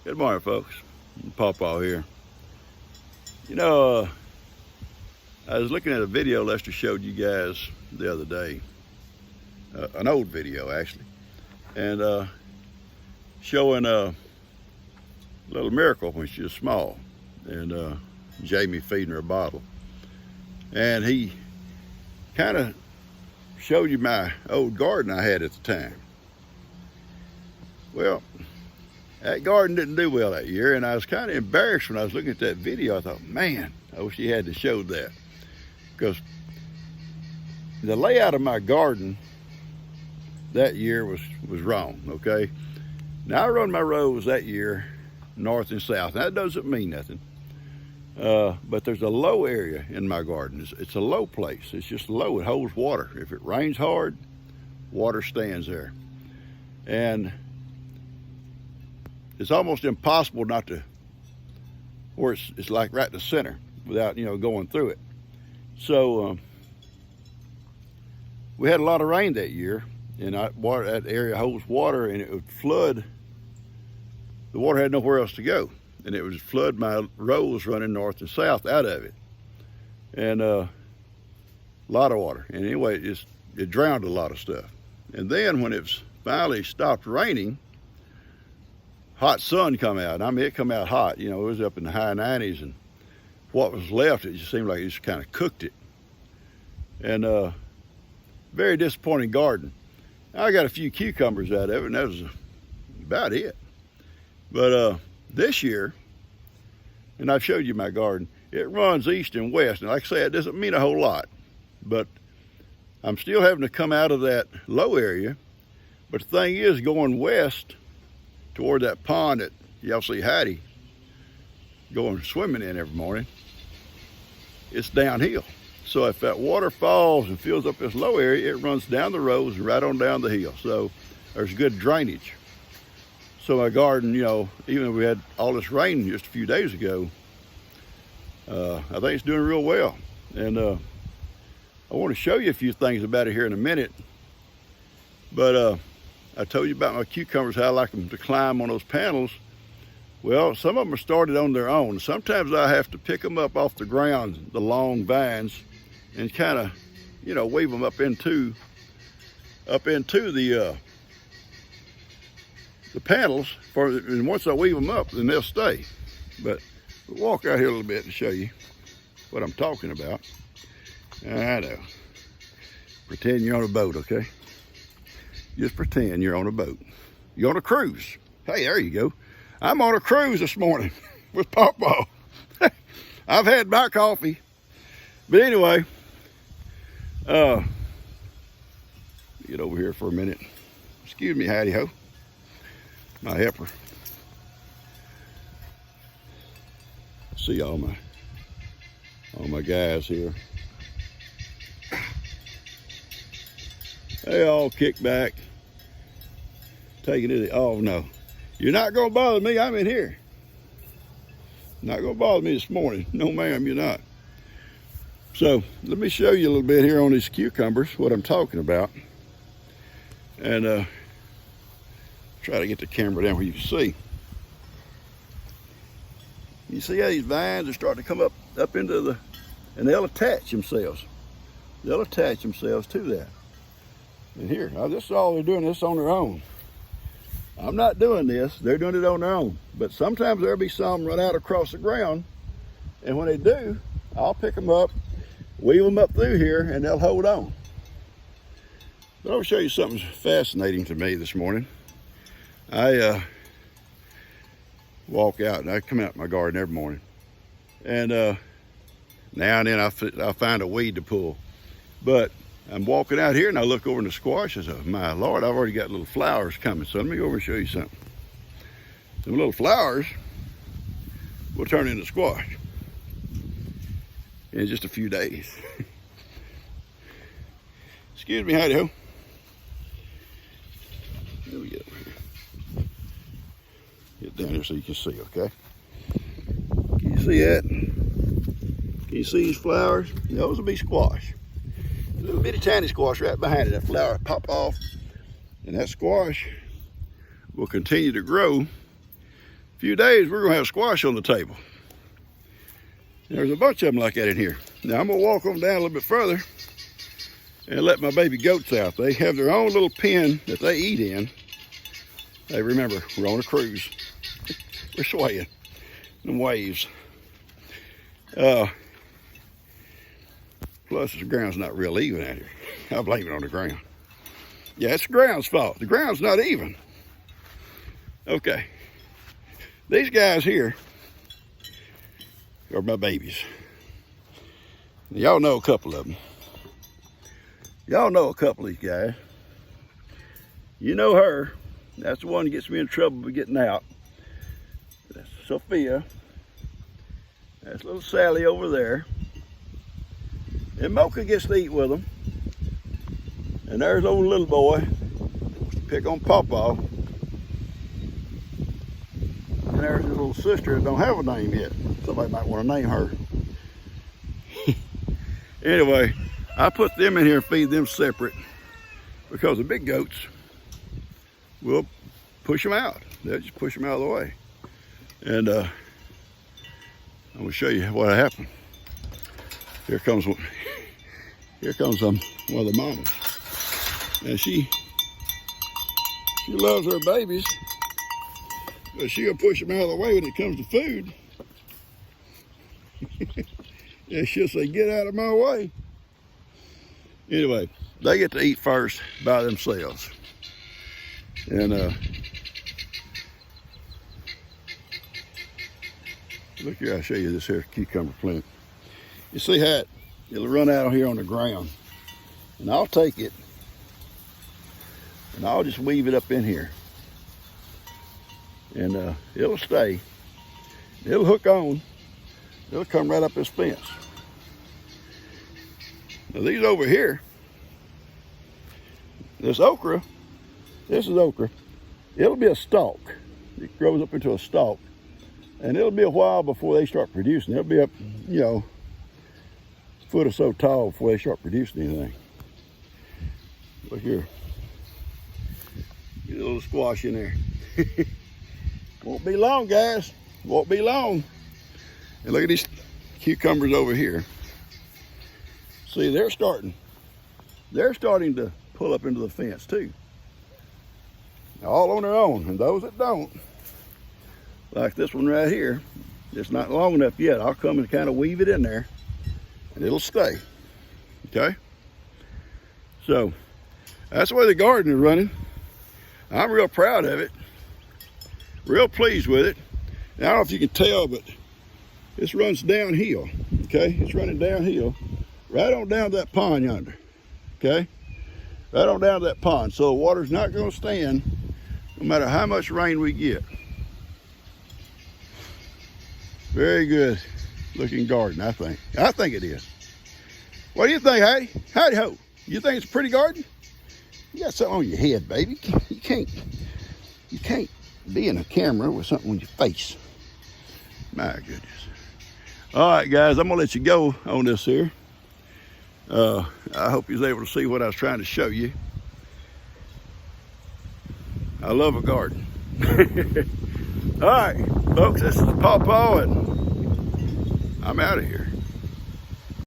Good morning, folks. Pawpaw here. You know, I was looking at a video Lester showed you guys the other day, an old video actually, and showing little Miracle when she was small, and Jamie feeding her a bottle. And he kind of showed you my old garden I had at the time. Well, that garden didn't do well that year, and I was kind of embarrassed when I was looking at that video. I thought, man, I wish he had to show that, because the layout of my garden that year was wrong, okay? Now, I run my rows that year north and south. That doesn't mean nothing, but there's a low area in my garden. It's a low place. It's just low. It holds water. If it rains hard, water stands there. And it's almost impossible not to, or it's like right in the center without, going through it. So we had a lot of rain that year, and that area holds water, and it would flood. The water had nowhere else to go, and it would flood my rows running north and south out of it. And a lot of water. And anyway, it drowned a lot of stuff. And then when it finally stopped raining, hot sun come out. I mean, it come out hot. It was up in the high 90s, and what was left, it just seemed like it just kind of cooked it. And very disappointing garden. I got a few cucumbers out of it, and that was about it. But this year, and I've showed you my garden, it runs east and west. And like I say, it doesn't mean a whole lot, but I'm still having to come out of that low area. But the thing is, going west toward that pond that y'all see Hattie going swimming in every morning, it's downhill. So if that water falls and fills up this low area, it runs down the roads and right on down the hill. So there's good drainage. So my garden, even though we had all this rain just a few days ago, I think it's doing real well. And I want to show you a few things about it here in a minute. But I told you about my cucumbers, how I like them to climb on those panels. Well, some of them are started on their own. Sometimes I have to pick them up off the ground, the long vines, and kind of, weave them up into the panels. And once I weave them up, then they'll stay. But we'll walk out here a little bit to show you what I'm talking about. I know. Pretend you're on a boat, okay? Just pretend you're on a boat. You're on a cruise. Hey, there you go. I'm on a cruise this morning with Pawpaw. I've had my coffee. But anyway, get over here for a minute. Excuse me, Hattie Ho, my helper. See all my guys here. They all kick back, taking it. Oh no, you're not gonna bother me. I'm in here. Not gonna bother me this morning. No, ma'am, you're not. So let me show you a little bit here on these cucumbers, what I'm talking about, and try to get the camera down where you can see. You see how these vines are starting to come up into and they'll attach themselves. They'll attach themselves to that. And here, this is all they're doing, this on their own. I'm not doing this, they're doing it on their own. But sometimes there'll be some run out across the ground, and when they do, I'll pick them up, weave them up through here, and they'll hold on. But I'll show you something fascinating to me this morning. I walk out, and I come out my garden every morning. And now and then I'll find a weed to pull. But I'm walking out here and I look over in the squash and say, my Lord, I've already got little flowers coming. So let me go over and show you something. Them little flowers will turn into squash in just a few days. Excuse me, Hattie Ho. Let me get over here. Get down here so you can see, okay? Can you see that? Can you see these flowers? Those will be squash. A little bitty tiny squash right behind it. That flower pop off, and that squash will continue to grow few days, we're gonna have squash on the table. There's a bunch of them like that in here. Now I'm gonna walk them down a little bit further and let my baby goats out. They have their own little pen that they eat in. Hey, remember, we're on a cruise. We're swaying in waves. Plus the ground's not real even out here. I blame it on the ground. Yeah, it's the ground's fault. The ground's not even. Okay. These guys here are my babies. Y'all know a couple of them. Y'all know a couple of these guys. You know her. That's the one that gets me in trouble for getting out. That's Sophia. That's little Sally over there. And Mocha gets to eat with them. And there's old little boy. Pick on Pawpaw. And there's his little sister that don't have a name yet. Somebody might want to name her. Anyway, I put them in here and feed them separate because the big goats will push them out. They'll just push them out of the way. And I'm going to show you what happened. Here comes one of the mamas. And she loves her babies, but she'll push them out of the way when it comes to food. And she'll say, "Get out of my way." Anyway, they get to eat first by themselves. And look here, I'll show you this here cucumber plant. You see how it'll run out here on the ground. And I'll take it and I'll just weave it up in here. And it'll stay. It'll hook on. It'll come right up this fence. Now these over here, this okra, this is okra. It'll be a stalk. It grows up into a stalk. And it'll be a while before they start producing. It'll be up, you know, a foot or so tall before they start producing anything. Look here. Get a little squash in there. Won't be long, guys. Won't be long. And look at these cucumbers over here. See, they're starting to pull up into the fence too. All on their own. And those that don't, like this one right here, it's not long enough yet. I'll come and kind of weave it in there and it'll stay. Okay? So that's the way the garden is running. I'm real proud of it. Real pleased with it. And I don't know if you can tell, but this runs downhill. Okay? It's running downhill. Right on down to that pond yonder. Okay? Right on down to that pond. So the water's not going to stand no matter how much rain we get. Very good looking garden, I think. I think it is. What do you think, Heidi? Howdy ho. You think it's a pretty garden? You got something on your head, baby. You can't be in a camera with something on your face. My goodness. All right, guys, I'm gonna let you go on this here. I hope you was able to see what I was trying to show you. I love a garden. All right, folks, this is Pawpaw, and I'm out of here.